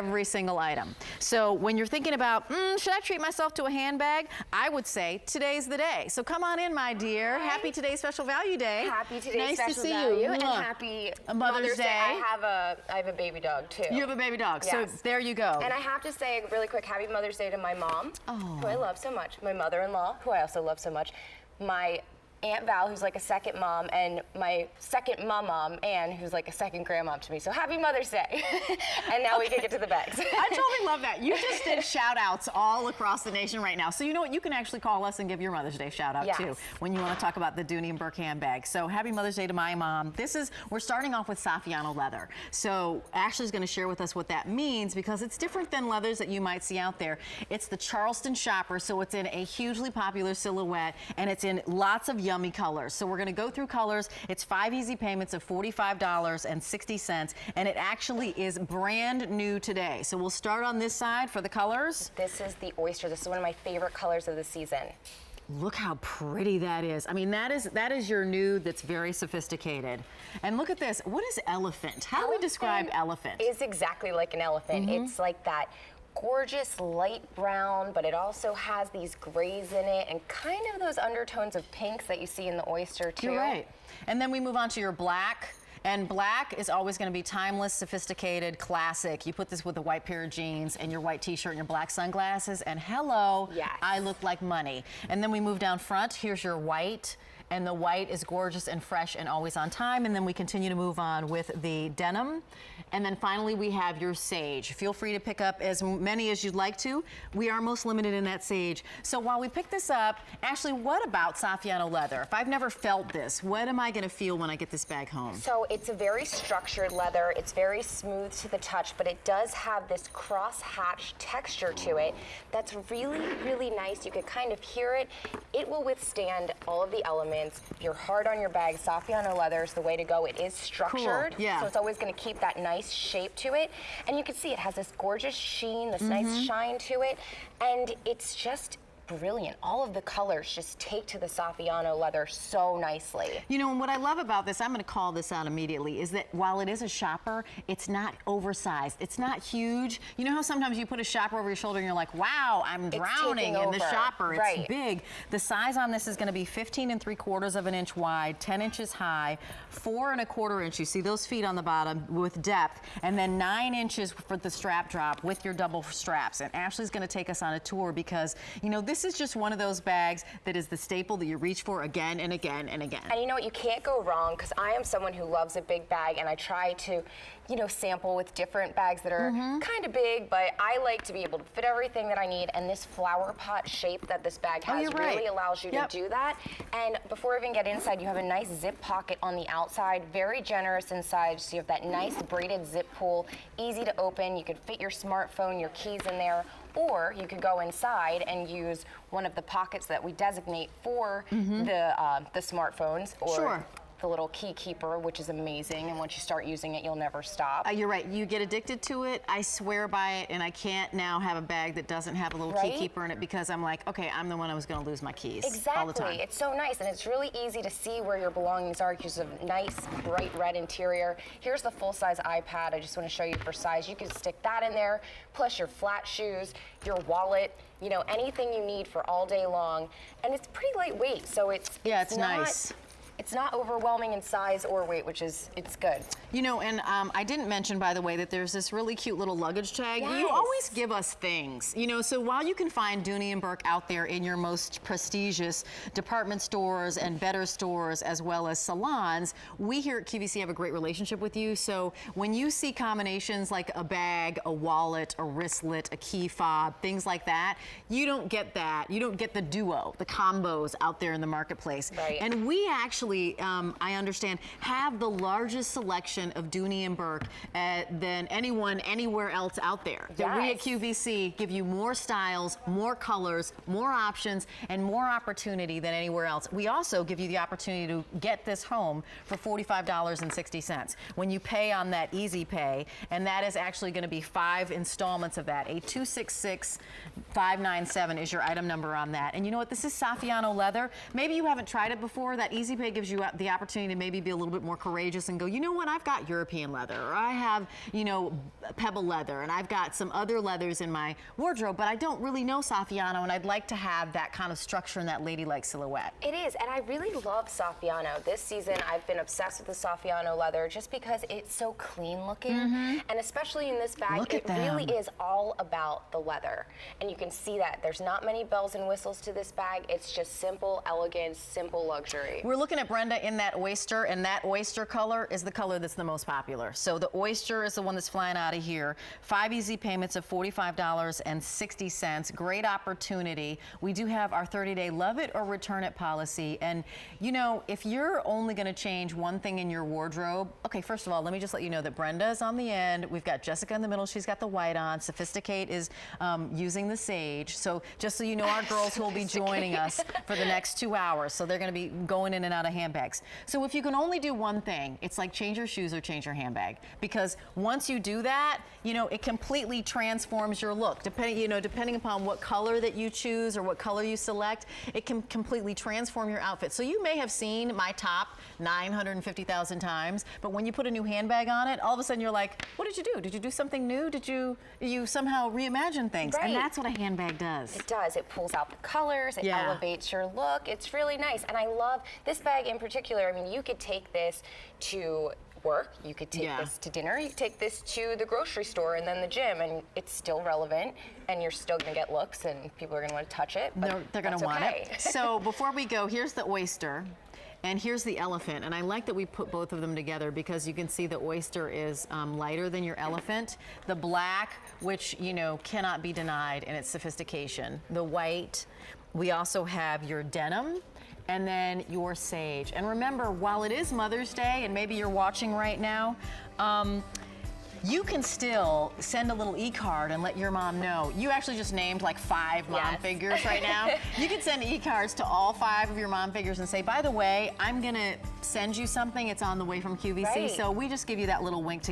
every single item. So when you're thinking about, should I treat myself to a handbag? I would say today's the day. So come on in, my dear. Hi. Happy Today's Special Value Day. Happy Today's Nice Special to see Value. you. And happy Mother's Day. I have a baby dog too. You have a baby dog, yes. so there you go. And I have to say really quick, happy Mother's Day to my mom, who I love so much, my mother-in-law, who I also love so much, my Aunt Val, who's like a second mom, and my second mom, Anne, who's like a second grandmom to me. So happy Mother's Day. And now we can get to the bags. I totally love that. You just did shout outs all across the nation right now. So you know what? You can actually call us and give your Mother's Day shout out too when you want to talk about the Dooney and Bourke handbag. So happy Mother's Day to my mom. We're starting off with Saffiano leather. So Ashley's going to share with us what that means because it's different than leathers that you might see out there. It's the Charleston shopper, so it's in a hugely popular silhouette and it's in lots of yummy colors. So we're going to go through colors. It's 5 easy payments of $45.60, and it actually is brand new today. So we'll start on this side for the colors. This is the oyster. This is one of my favorite colors of the season. Look how pretty that is. I mean, that is your nude that's very sophisticated. And look at this. What is elephant? How do we describe elephant? It's exactly like an elephant. It's like that gorgeous light brown, but it also has these grays in it and kind of those undertones of pinks that you see in the oyster too. You're right. And then we move on to your black. And black is always going to be timeless, sophisticated, classic. You put this with a white pair of jeans and your white t-shirt and your black sunglasses, and hello, I look like money. And then we move down front. Here's your white. And the white is gorgeous and fresh and always on time. And then we continue to move on with the denim. And then finally we have your sage. Feel free to pick up as many as you'd like to. We are most limited in that sage. So while we pick this up, Ashley, what about Saffiano leather? If I've never felt this, what am I gonna feel when I get this bag home? So it's a very structured leather. It's very smooth to the touch, but it does have this cross-hatch texture to it that's really, really nice. You could kind of hear it. It will withstand all of the elements. If you're hard on your bag, Saffiano leather is the way to go. It is structured, so it's always going to keep that nice shape to it. And you can see it has this gorgeous sheen, this nice shine to it, and it's just brilliant. All of the colors just take to the Saffiano leather so nicely. You know, and what I love about this, I'm going to call this out immediately, is that while it is a shopper, it's not oversized. It's not huge. You know how sometimes you put a shopper over your shoulder and you're like, wow, I'm drowning in the shopper. It's big. The size on this is going to be 15 3/4 of an inch wide, 10 inches high, 4 1/4 inch. You see those feet on the bottom with depth, and then 9 inches for the strap drop with your double straps. And Ashley's going to take us on a tour because, you know, this is just one of those bags that is the staple that you reach for again and again and again. And you know what, you can't go wrong, because I am someone who loves a big bag, and I try to, you know, sample with different bags that are kind of big, but I like to be able to fit everything that I need, and this flower pot shape that this bag has really allows you to do that. And before we even get inside, you have a nice zip pocket on the outside, very generous inside, so you have that nice braided zip pull, easy to open. You could fit your smartphone, your keys in there, or you could go inside and use one of the pockets that we designate for the smartphones, or the little key keeper, which is amazing, and once you start using it, you'll never stop. You're right. You get addicted to it. I swear by it, and I can't now have a bag that doesn't have a little key keeper in it because I'm like, okay, I'm the one who's going to lose my keys all the time. It's so nice, and it's really easy to see where your belongings are because of a nice bright red interior. Here's the full-size iPad. I just want to show you for size. You can stick that in there, plus your flat shoes, your wallet, you know, anything you need for all day long. And it's pretty lightweight, so it's nice. It's not overwhelming in size or weight, which is, it's good. You know, and I didn't mention, by the way, that there's this really cute little luggage tag. You always give us things, you know, so while you can find Dooney and Bourke out there in your most prestigious department stores and better stores, as well as salons, we here at QVC have a great relationship with you. So when you see combinations like a bag, a wallet, a wristlet, a key fob, things like that, you don't get that. You don't get the duo, the combos out there in the marketplace. And we actually, I understand, have the largest selection of Dooney and Bourke than anyone anywhere else out there. That we at QVC give you more styles, more colors, more options, and more opportunity than anywhere else. We also give you the opportunity to get this home for $45.60 when you pay on that Easy Pay, and that is actually going to be 5 installments of that. A 266-597 is your item number on that. And you know what? This is Saffiano leather. Maybe you haven't tried it before. That Easy Pay gives gives you the opportunity to maybe be a little bit more courageous and go, you know what, I've got European leather, or I have, you know, pebble leather, and I've got some other leathers in my wardrobe, but I don't really know Saffiano, and I'd like to have that kind of structure and that ladylike silhouette. It is, and I really love Saffiano. This season, I've been obsessed with the Saffiano leather just because it's so clean looking, and especially in this bag, it really is all about the leather. And you can see that there's not many bells and whistles to this bag. It's just simple elegance, simple luxury. We're looking at Brenda in that oyster, and that oyster color is the color that's the most popular. So the oyster is the one that's flying out of here. 5 easy payments of $45.60. Great opportunity. We do have our 30-day love it or return it policy. And you know, if you're only going to change one thing in your wardrobe, okay, first of all, let me just let you know that Brenda is on the end. We've got Jessica in the middle. She's got the white on. Sophisticate is using the sage. So just so you know, our girls who will be joining us for the next 2 hours. So they're going to be going in and out of handbags. So if you can only do one thing, it's like change your shoes or change your handbag. Because once you do that, you know, it completely transforms your look. Depending upon what color that you choose or what color you select, it can completely transform your outfit. So you may have seen my top 950,000 times, but when you put a new handbag on it, all of a sudden you're like, what did you do? Did you do something new? Did you somehow reimagine things? Right. And that's what a handbag does. It does. It pulls out the colors. It elevates your look. It's really nice. And I love this bag in particular. I mean, you could take this to work, you could take this to dinner, you could take this to the grocery store and then the gym, and it's still relevant, and you're still gonna get looks, and people are gonna want to touch it. They're gonna want it. So before we go, here's the oyster. And here's the elephant, and I like that we put both of them together because you can see the oyster is lighter than your elephant. The black, which, you know, cannot be denied in its sophistication. The white, we also have your denim, and then your sage. And remember, while it is Mother's Day, and maybe you're watching right now, you can still send a little e-card and let your mom know. You actually just named like 5 mom figures right now. You can send e-cards to all 5 of your mom figures and say, by the way, I'm gonna send you something. It's on the way from QVC. So we just give you that little wink to